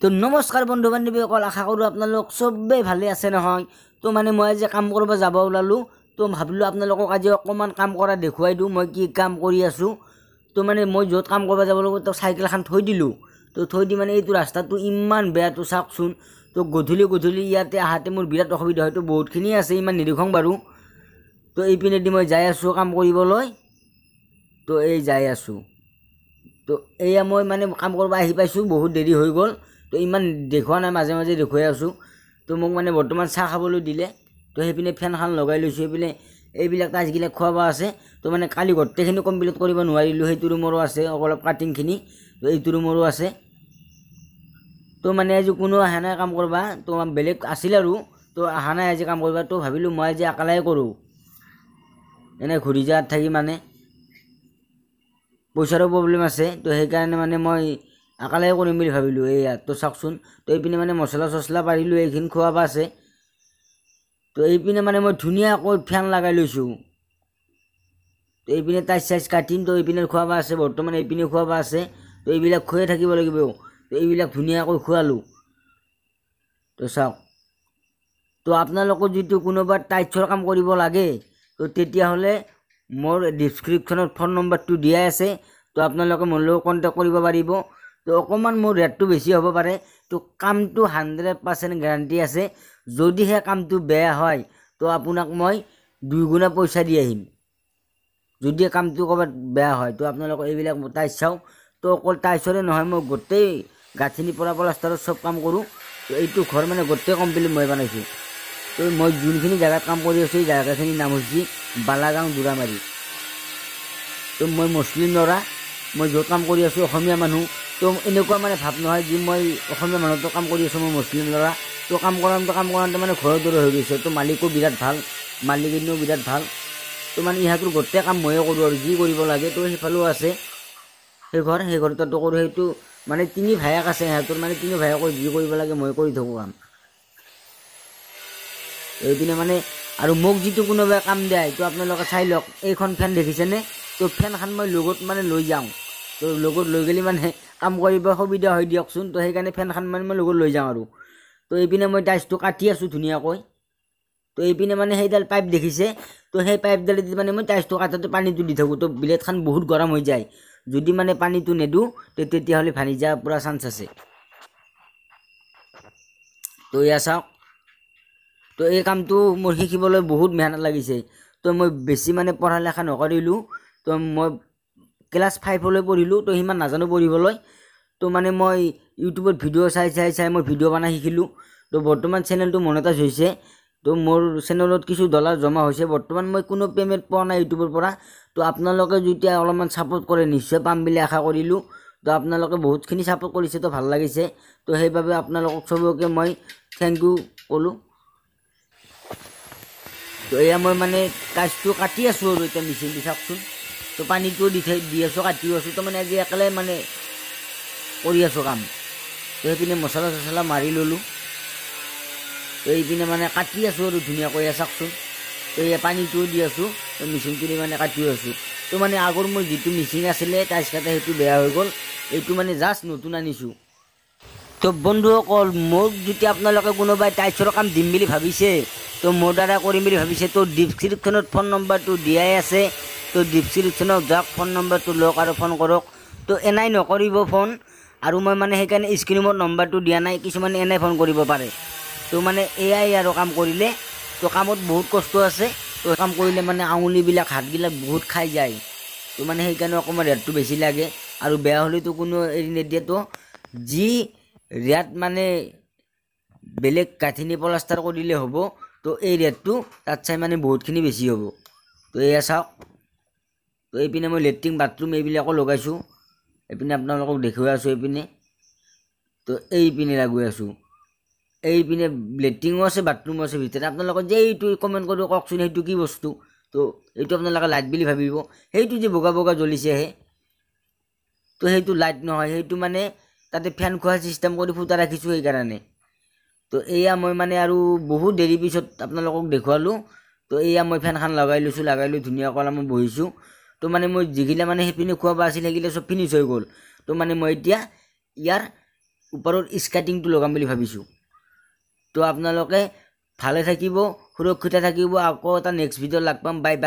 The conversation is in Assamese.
তো নমস্কাৰ বন্ধু বান্ধৱীসকল, আশা কৰোঁ আপোনালোক চবেই ভালে আছে নহয়। তো মানে মই আজি কাম কৰিব যাব ওলালোঁ। তো ভাবিলোঁ আপোনালোকক আজি অকণমান কাম কৰা দেখুৱাই দিওঁ, মই কি কাম কৰি আছোঁ। তো মানে মই য'ত কাম কৰিব যাব লাগিব তো চাইকেলখন থৈ দিলোঁ। তো থৈ দি মানে এইটো ৰাস্তাটো ইমান বেয়া, তো চাওকচোন। তো গধূলি ইয়াতে আহাতে মোৰ বিৰাট অসুবিধা হয়। তো বহুতখিনি আছে, ইমান নিৰীক্ষণ বাৰু। তো এইপিনেদি মই যাই আছোঁ কাম কৰিবলৈ। তো এই যাই আছোঁ। তো এয়া মই মানে কাম কৰিব আহি পাইছোঁ, বহুত দেৰি হৈ গ'ল। তো ইমান দেখুওৱা নাই, মাজে মাজে দেখুৱাই আছোঁ। তো মোক মানে বৰ্তমান চাহ খাবলৈ দিলে। তো সেইপিনে ফেনখন লগাই লৈছোঁ। সেইপিনে এইবিলাক টাইচবিলাক খোৱাব আছে। তো মানে কালি গোটেইখিনি কমপ্লিট কৰিব নোৱাৰিলোঁ, সেইটো ৰুমৰো আছে অলপ কাটিংখিনি। তো এইটো ৰুমৰো আছে। তো মানে আজি কোনো অহা নাই কাম কৰিব। তো বেলেগ আছিল আৰু, তো অহা নাই আজি কাম কৰিব। তো ভাবিলোঁ মই আজি অকলেই কৰোঁ, এনেই ঘূৰি যোৱাত থাকি মানে পইচাৰো প্ৰব্লেম আছে। তো সেইকাৰণে মানে মই অকলেই কৰিম বুলি ভাবিলোঁ। এইয়া তো চাওকচোন। তো এইপিনে মানে মছলা চছলা পাৰিলোঁ, এইখিনি খোৱাব আছে। তো এইপিনে মানে মই ধুনীয়াকৈ ফেন লগাই লৈছোঁ। তো এইপিনে টাইচ চাইচ কাটিম। তো এইপিনে খোৱাব আছে, বৰ্তমান এইপিনে খোৱাব আছে। তো এইবিলাক খুৱাই থাকিব লাগিব। তো এইবিলাক ধুনীয়াকৈ খোৱালোঁ। তো চাওক। তো আপোনালোকৰ যিটো কোনোবা টাইচৰ কাম কৰিব লাগে, তো তেতিয়াহ'লে মোৰ ডিছক্ৰিপশ্যনত ফোন নম্বৰটো দিয়াই আছে। তো আপোনালোকে মোৰ লগত কণ্টেক্ট কৰিব পাৰিব। তো অকণমান মোৰ ৰেটটো বেছি হ'ব পাৰে। তো কামটো 100% গেৰাণ্টি আছে। যদিহে কামটো বেয়া হয় তো আপোনাক মই 2 গুণা পইচা দি আহিম। যদি কামটো ক'ৰবাত বেয়া হয় তো আপোনালোকে এইবিলাক টাইচ চাওক। তো অকল টাইচৰে নহয়, মই গোটেই গাঁথনিৰ পৰা প্লাষ্টাৰৰ চব কাম কৰোঁ। তো এইটো ঘৰ মানে গোটেই কমপ্লিট মই বনাইছোঁ। তো মই যোনখিনি জেগাত কাম কৰি আছোঁ, এই জেগাখিনিৰ নাম হৈছে বালাগাঁও দুৰামাৰী। তো মই মুছলিম ল'ৰা, মই য'ত কাম কৰি আছোঁ অসমীয়া মানুহ। তো এনেকুৱা মানে ভাৱ নহয় যে মই অসমীয়া মানুহতো কাম কৰি আছোঁ, মই মুছলিম ল'ৰা। তো কাম কৰাওঁতে মানে ঘৰৰ দৰে হৈ গৈছে। তো মালিকো বিৰাট ভাল, মালিকজনীও বিৰাট ভাল। তো মানে ইহঁতৰ গোটেই কাম ময়ে কৰোঁ আৰু যি কৰিব লাগে। তো সেইফালেও আছে সেই ঘৰতো কৰোঁ। সেইটো মানে 3 ভায়েক আছে সিহঁতৰ, মানে 3 ভায়েকৰ যি কৰিব লাগে মই কৰি থাকোঁ কাম। এইপিনে মানে আৰু মোক যিটো কোনোবাই কাম দিয়ে, তো আপোনালোকে চাই লওক। এইখন ফেন দেখিছেনে? তো ফেনখন মই লগত মানে লৈ যাওঁ। তো লগত লৈ গ'লে মানে কাম কৰিব সুবিধা হয় দিয়কচোন। তো সেইকাৰণে ফেনখন মানে মই লগত লৈ যাওঁ আৰু। তো এইপিনে মই টাইচটো কাটি আছোঁ ধুনীয়াকৈ। তো এইপিনে মানে সেইডাল পাইপ দেখিছে? তো সেই পাইপডালেদি মানে মই টাইচটো কাটোতে পানীটো দি থাকোঁ। তো ব্লেডখন বহুত গৰম হৈ যায়। যদি মানে পানীটো নেদোঁ তেতিয়াহ'লে ভাঙি যোৱাৰ পূৰা চান্স আছে। তো এয়া চাওক। তো এই কামটো মোৰ শিকিবলৈ বহুত মেহনত লাগিছে। তো মই বেছি মানে পঢ়া লেখা নকৰিলোঁ। তো মই ক্লাছ 5লৈ পঢ়িলোঁ। তো সিমান নাজানো পঢ়িবলৈ। তো মানে মই ইউটিউবত ভিডিঅ' চাই মই ভিডিঅ' বনাই শিকিলোঁ। তো বৰ্তমান চেনেলটো মনেটাইজ হৈছে। তো মোৰ চেনেলত কিছু ডলাৰ জমা হৈছে। বৰ্তমান মই কোনো পে'মেণ্ট পোৱা নাই ইউটিউবৰ পৰা। তো আপোনালোকে যেতিয়া অলপমান ছাপোৰ্ট কৰে নিশ্চয় পাম বুলি আশা কৰিলোঁ। তো আপোনালোকে বহুতখিনি ছাপোৰ্ট কৰিছে, তো ভাল লাগিছে। তো সেইবাবে আপোনালোকক চবকে মই থেংক ইউ ক'লোঁ। তো এয়া মই মানে টাইচটো কাটি আছোঁ আৰু এতিয়া মেচিন দি চাওকচোন। তো পানীটো দি আছোঁ, কাটিও আছোঁ। তো মানে আজি একেলে মানে কৰি আছোঁ কাম। তো সেইপিনে মছলা চছলা মাৰি ল'লোঁ। তো এইপিনে মানে কাটি আছোঁ আৰু ধুনীয়াকৈ চাওকচোন। তো এয়া পানীটোও দি আছোঁ, তো মেচিনটোদি মানে কাটিও আছোঁ। তো মানে আগৰ মোৰ যিটো মেচিন আছিলে টাইচ কাটা, সেইটো বেয়া হৈ গ'ল। এইটো মানে জাষ্ট নতুন আনিছোঁ। তো বন্ধুসকল, মোক যদি আপোনালোকে কোনোবাই টাইচৰ কাম দিম বুলি ভাবিছে, তো মোৰ দ্বাৰা কৰিম বুলি ভাবিছে, তো ডিছক্ৰিপশ্যনত ফোন নম্বৰটো দিয়াই আছে। তো ডিছক্ৰিপশ্যনত যাওক, ফোন নম্বৰটো লওক আৰু ফোন কৰক। তো এনাই নকৰিব ফোন। আৰু মই মানে সেইকাৰণে স্ক্ৰীণত নম্বৰটো দিয়া নাই, কিছুমানে এনেই ফোন কৰিব পাৰে। তো মানে এয়াই আৰু কাম কৰিলে। তো কামত বহুত কষ্ট আছে। তো কাম কৰিলে মানে আঙুলিবিলাক হাতবিলাক বহুত খাই যায়। তো মানে সেইকাৰণে অকণমান ৰেটটো বেছি লাগে। আৰু বেয়া হ'লেতো কোনো এৰি নিদিয়ে। তো যি ৰেট মানে বেলেগ গাঁথনি প্লাষ্টাৰ কৰিলে হ'ব, তো এই ৰেটটো তাত চাই মানে বহুতখিনি বেছি হ'ব। তো এয়া চাওক। তো এইপিনে মই লেট্ৰিন বাথৰুম এইবিলাকো লগাইছোঁ। এইপিনে আপোনালোকক দেখুৱাই আছোঁ। এইপিনে তো এইপিনে লাগি আছোঁ। এইপিনে লেট্ৰিনো আছে, বাথৰুমো আছে ভিতৰত। আপোনালোকে যে এইটো কমেণ্ট কৰি কওকচোন, সেইটো কি বস্তু? তো এইটো আপোনালোকে লাইট বুলি ভাবিব। সেইটো যে বগা বগা জ্বলিছেহে, তো সেইটো লাইট নহয়, সেইটো মানে তাতে ফেন খোৱাৰ চিষ্টেম কৰি ফুটা ৰাখিছোঁ সেইকাৰণে। তো এয়া মই মানে আৰু বহুত দেৰি পিছত আপোনালোকক দেখুৱালোঁ। তো এয়া মই ফেনখন লগাই লৈছোঁ, লগাই লৈ ধুনীয়াকৈ অলপমান বহিছোঁ। তো মানে মই যিগিলা মানে সেইপিনে খোৱাব আছিল সেইগিলা চব ফিনিছ হৈ গ'ল। তো মানে মই এতিয়া ইয়াৰ ওপৰৰ স্কাৰ্টিংটো লগাম বুলি ভাবিছোঁ। তো আপোনালোকে ভালে থাকিব, সুৰক্ষিত থাকিব। আকৌ এটা নেক্সট ভিডিঅ' লগ পাম। Bye bye.